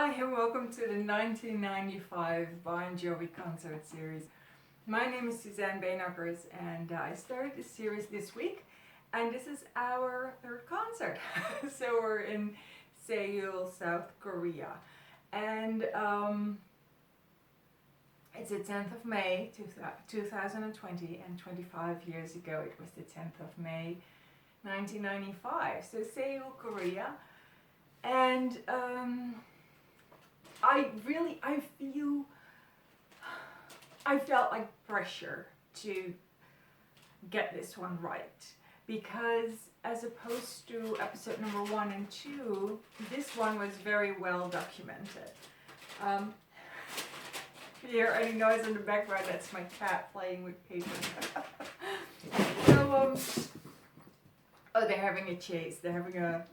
Hi and welcome to the 1995 Bon Jovi concert series. My name is Suzanne Beenakkers and I started this series this week and this is our third concert. So we're in Seoul, South Korea, and it's the 10th of May 2020, and 25 years ago it was the 10th of May 1995. So Seoul, Korea. And I felt like pressure to get this one right, because as opposed to episode number 1 and 2, this one was very well documented. Here, any noise in the background, that's my cat playing with paper. So, oh, they're having a chase. They're having a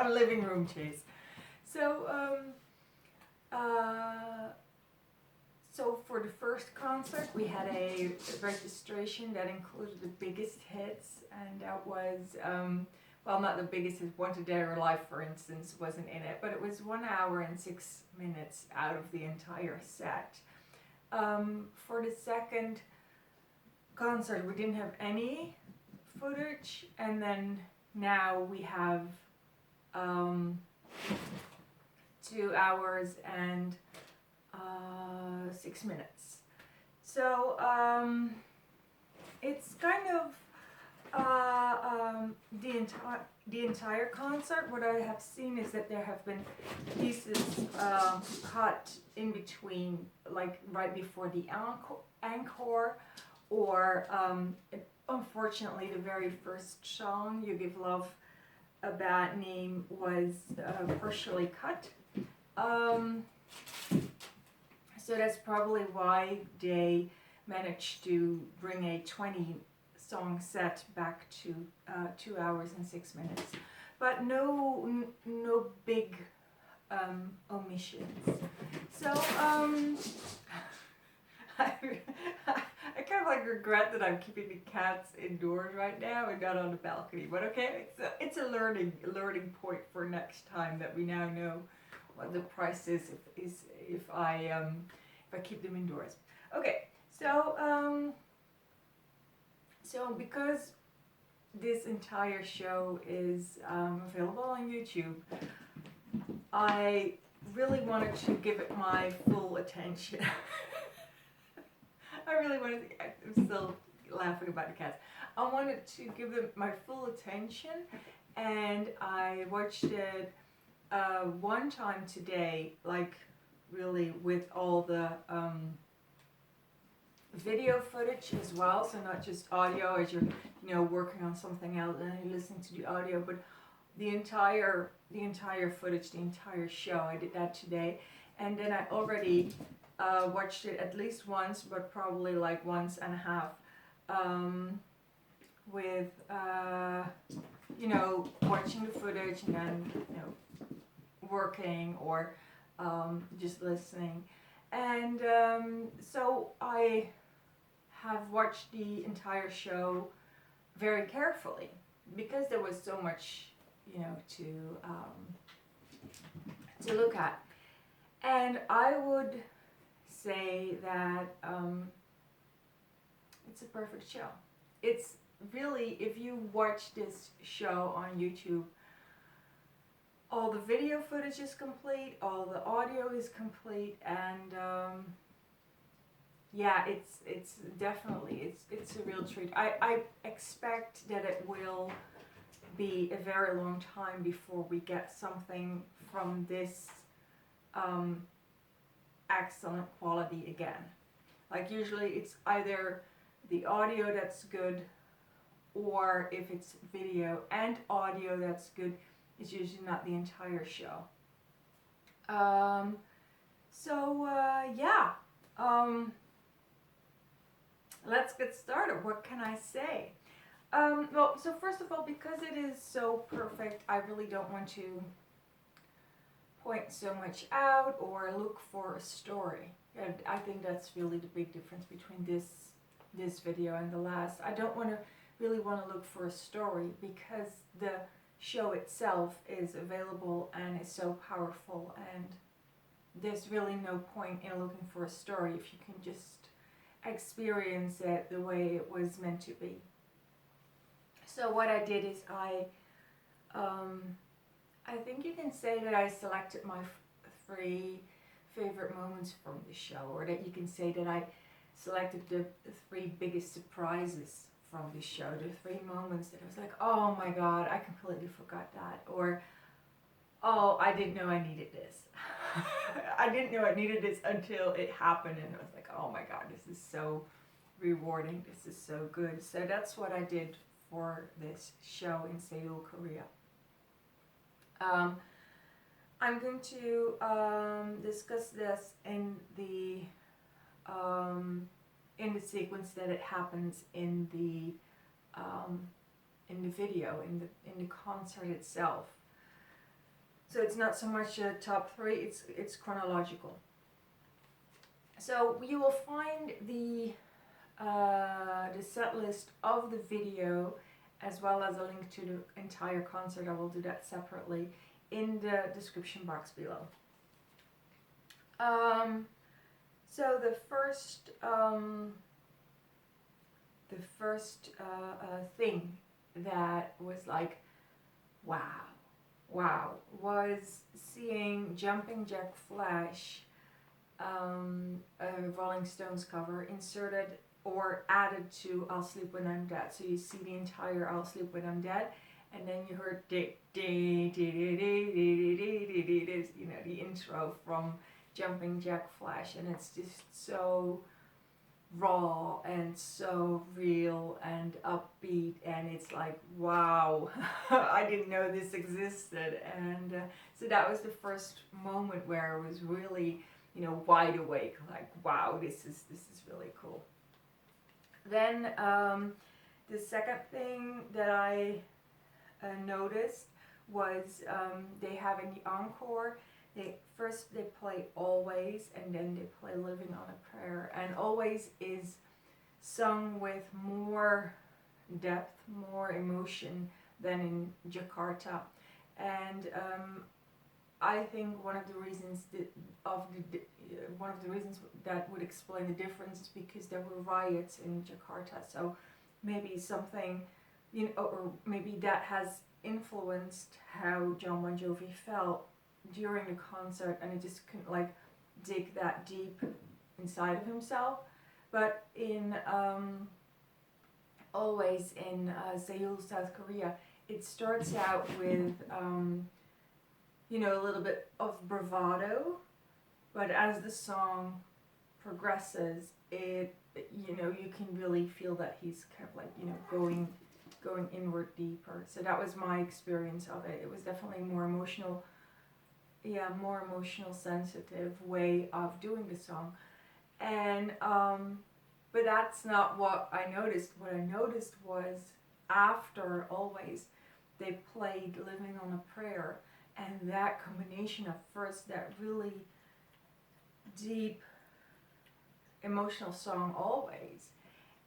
living room chase. So, so for the first concert, we had a registration that included the biggest hits, and that was, well, not the biggest hits. One Today or Life, for instance, wasn't in it, but it was 1 hour and 6 minutes out of the entire set. For the second concert, we didn't have any footage, and then now we have 2 hours and 6 minutes. So it's kind of the entire concert. What I have seen is that there have been pieces cut in between, like right before the encore, or unfortunately the very first song, You Give Love a Bad Name, was partially cut. So that's probably why they managed to bring a 20-song set back to 2 hours and 6 minutes. But no big omissions. So I kind of like regret that I'm keeping the cats indoors right now and not on the balcony. But okay, it's a learning point for next time, that we now know what the price is if I keep them indoors. Okay, so so because this entire show is available on YouTube, I really wanted to give it my full attention. I'm still laughing about the cats. I wanted to give it my full attention, and I watched it one time today, like really with all the video footage as well, so not just audio as you're working on something else and you're listening to the audio, but the entire footage, the entire show. I did that today, and then I already watched it at least once, but probably like once and a half, with watching the footage and then working or just listening. And so I have watched the entire show very carefully, because there was so much to look at. And I would say that it's a perfect show. It's really, if you watch this show on YouTube, all the video footage is complete, all the audio is complete, and yeah, it's definitely it's a real treat. I expect that it will be a very long time before we get something from this excellent quality again. Like usually it's either the audio that's good, or if it's video and audio that's good, it's usually not the entire show. Yeah, let's get started. What can I say? Well, so first of all, because it is so perfect, I really don't want to point so much out or look for a story. And I think that's really the big difference between this video and the last. I don't really want to look for a story, because the show itself is available and is so powerful and there's really no point in looking for a story if you can just experience it the way it was meant to be. So what I did is I think you can say that I selected my 3 favorite moments from the show, or that you can say that I selected the 3 biggest surprises from the show, the 3 moments that I was like, oh my god, I completely forgot that, or oh, I didn't know I needed this. I didn't know I needed this until it happened, and I was like, oh my god, this is so rewarding, this is so good. So that's what I did for this show in Seoul, Korea. I'm going to discuss this in the sequence that it happens in the video, in the concert itself. So it's not so much a top 3; it's chronological. So you will find the set list of the video, as well as a link to the entire concert. I will do that separately in the description box below. So the first thing that was like, wow, was seeing Jumping Jack Flash, a Rolling Stones cover, inserted or added to I'll Sleep When I'm Dead. So you see the entire I'll Sleep When I'm Dead, and then you heard the intro from Jumping Jack Flash, and it's just so raw and so real and upbeat, and it's like, wow, I didn't know this existed. And so that was the first moment where I was really, wide awake, like, wow, this is really cool. Then the second thing that I noticed was they have in the encore, they play Always, and then they play Living on a Prayer. And Always is sung with more depth, more emotion than in Jakarta. And I think one of the reasons that would explain the difference is because there were riots in Jakarta. So maybe something, or maybe that has influenced how Jon Bon Jovi felt during the concert, and he just couldn't dig that deep inside of himself. But in Always, in Seoul, South Korea, it starts out with a little bit of bravado, but as the song progresses, you can really feel that he's kind of going inward deeper. So that was my experience of it. It was definitely more emotional, sensitive way of doing the song. And but that's not what I noticed. What I noticed was after Always, they played Living on a Prayer, and that combination of first that really deep emotional song Always,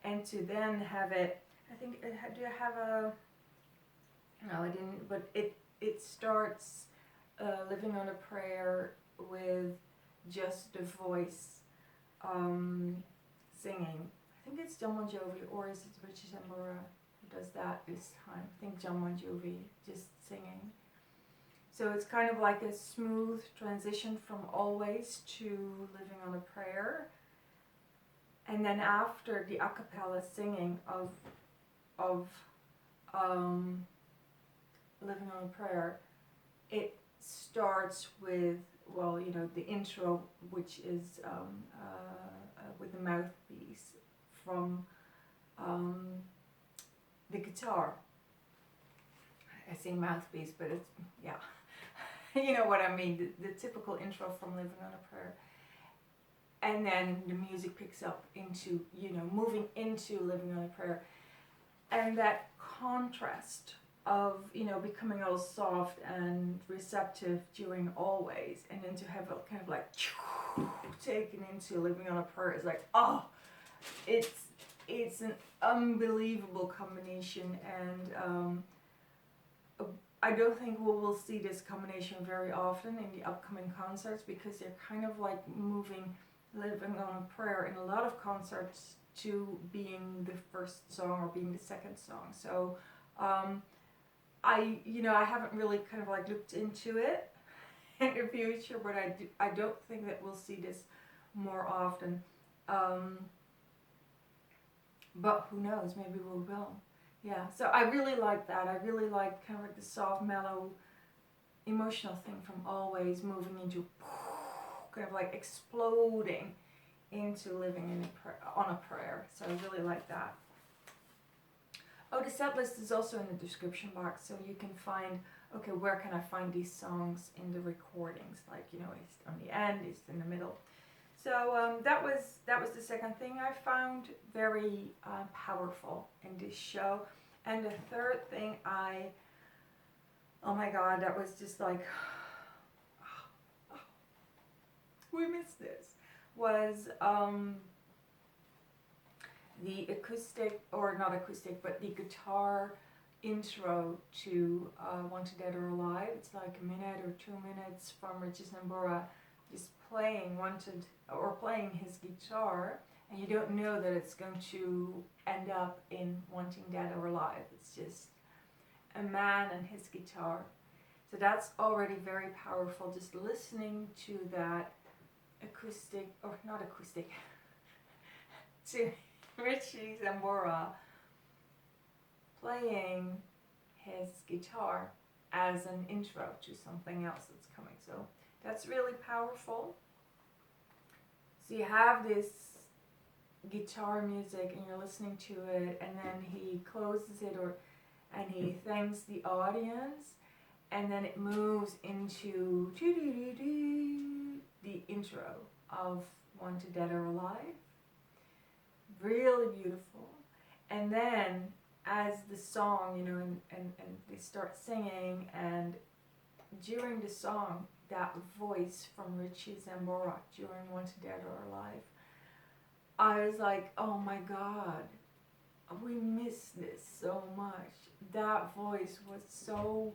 and to then have it, I think, do I have a, no I didn't, but it starts Living on a Prayer with just the voice singing. I think it's Jon Bon Jovi, or is it Richie Sambora who does that this time? I think Jon Bon Jovi just singing. So it's kind of like a smooth transition from Always to Living on a Prayer. And then after the a cappella singing of Living on a Prayer, it starts with, the intro, which is with the mouthpiece from the guitar. I say mouthpiece, but it's, you know what I mean, the typical intro from Living on a Prayer. And then the music picks up into, moving into Living on a Prayer. And that contrast of, becoming all soft and receptive during Always, and then to have it kind of taken into Living on a Prayer is like, oh, it's an unbelievable combination. And I don't think we will see this combination very often in the upcoming concerts, because they're kind of like moving Living on a Prayer in a lot of concerts to being the first song or being the second song. So I haven't really kind of like looked into it in the future, but I don't think that we'll see this more often. But who knows, maybe we will. Yeah, so I really like that. I really like kind of like the soft, mellow, emotional thing from Always moving into kind of like exploding into Living on a Prayer. So I really like that. Oh, the set list is also in the description box, so you can find, okay, where can I find these songs in the recordings? Like, is it on the end, is it in the middle? So that was the second thing I found very powerful in this show. And the third thing oh my God, that was just like, we missed this, was the acoustic, or not acoustic, but the guitar intro to Wanted Dead or Alive. It's like a minute or 2 minutes from Richie Sambora just playing his guitar, and you don't know that it's going to end up in Wanting Dead or Alive. It's just a man and his guitar. So that's already very powerful, just listening to that acoustic, or not acoustic, to Richie Sambora playing his guitar as an intro to something else that's coming. So that's really powerful. So you have this guitar music and you're listening to it, and then he closes it, and he thanks the audience, and then it moves into the intro of Wanted Dead or Alive. Really beautiful. And then as the song, and they start singing, and during the song, that voice from Richie Sambora during Wanted Dead or Alive, I was like, oh my God, we missed this so much. That voice was so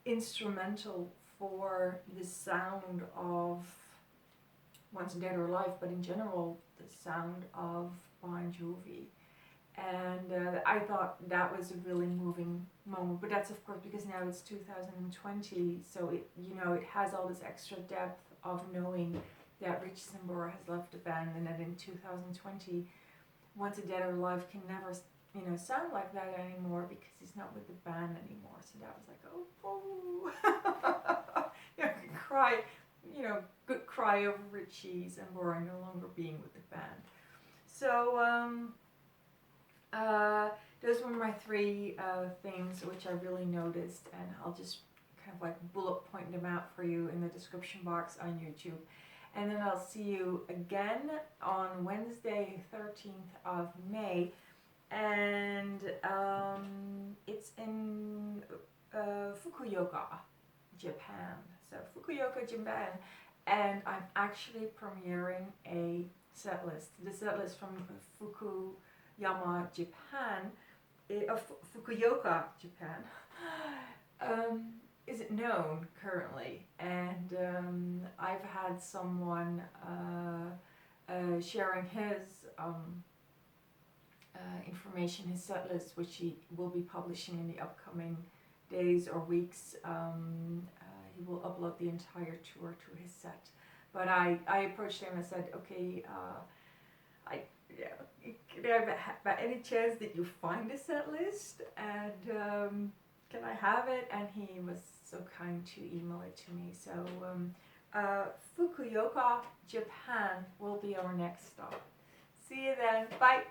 instrumental for the sound of Wanted Dead or Alive, but in general, the sound of Bon Jovi. And I thought that was a really moving moment. But that's of course because now it's 2020, so it has all this extra depth of knowing that Richie Sambora has left the band, and that in 2020, Wanted Dead or Alive can never sound like that anymore because he's not with the band anymore. So that was like, oh, cry, good cry over Richie Sambora no longer being with the band. So those were my three things which I really noticed, and I'll just kind of like bullet point them out for you in the description box on YouTube. And then I'll see you again on Wednesday, 13th of May. And it's in Fukuoka, Japan. So Fukuoka, Japan. And I'm actually premiering a set list. The set list from Fukuyama, Japan, Fukuoka, Japan, isn't known currently. And I've had someone sharing his information, his set list, which he will be publishing in the upcoming days or weeks. He will upload the entire tour to his set. But I approached him and said, okay, by any chance that you find a set list, and can I have it? And he was so kind to email it to me. So Fukuoka, Japan will be our next stop. See you then. Bye.